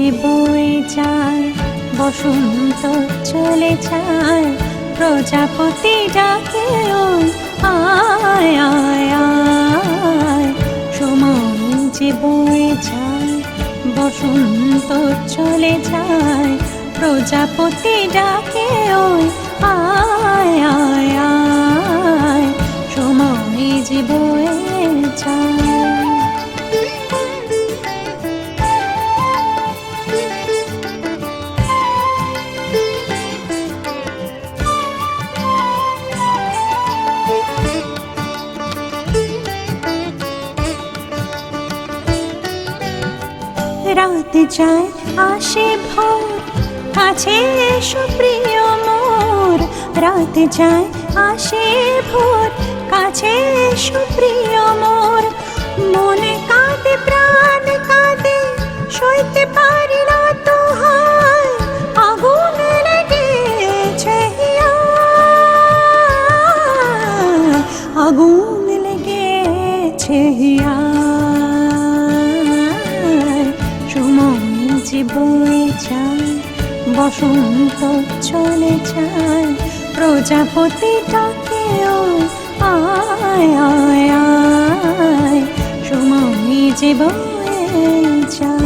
যে বয়ে যায়, বসন্ত চলে যায়, প্রজাপতি ডাকে ওই আয় আয় আয়। সময় যে বয়ে যায়, বসন্ত চলে যায়, প্রজাপতি ডাকে ওই আয় আয় আয়। সময় যে বয়ে যায়। রাত যায় আসে ভোর, কাছে এসো প্রিয় মোর। রাত যায় আসে ভোর, কাছে এসো প্রিয় মোর। মনে কাঁদে প্রাণ কাঁদে, সইতে পারি না তো হায়, আগুন লেগেছে হিয়া, আগুন লেগেছে হিয়া। যে বয়ে যায়, বসন্ত চলে যায়, প্রজাপতি ডাকে ওই আয় আয় আয়। সময় যে বয়ে যায়।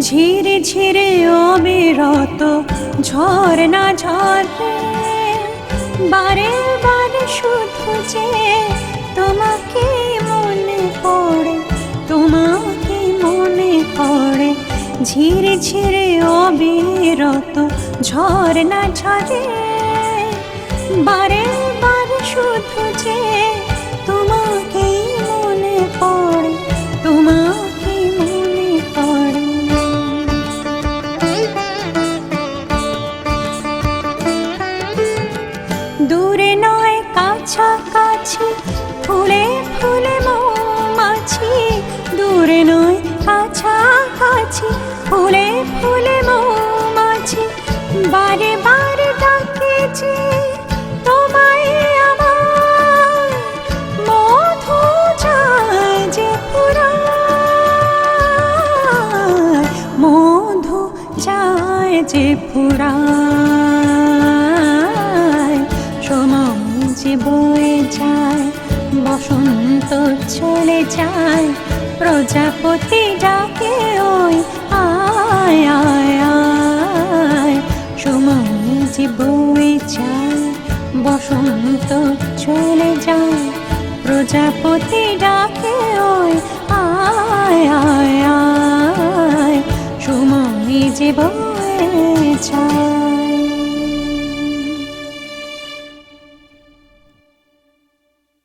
ঝিরে ঝিরে অবিরত ঝরনা ঝরে, বারে বারে শুধু যে তোমাকে মনে পড়ে, তোমাকে মনে পড়ে। ঝিরে ঝিরে অবিরত ঝরনা ঝরে, বারে বারে শুধু যে তোমাকে মনে পড়ে, তোমাকে মনে পড়ে। দূরে নয় কাছাকাছি, ফুলে ফুলে মৌমাছি। দূরে নয় কাছাকাছি, ফুলে ফুলে মৌমাছি। বারে বারে ডাকে যে তোমায় আমার, মধু যায় যে ফুরায়, মধু যায় যে ফুরায়। সময় যে বয়ে যায়, বসন্ত চলে যায়, প্রজাপতি ডাকে ওই আয় আয় আয়। সময় যে বয়ে যায়, বসন্ত চলে যায়, প্রজাপতি ডাকে ওই আয় আয় আয়। সময় যে বয়ে যায়।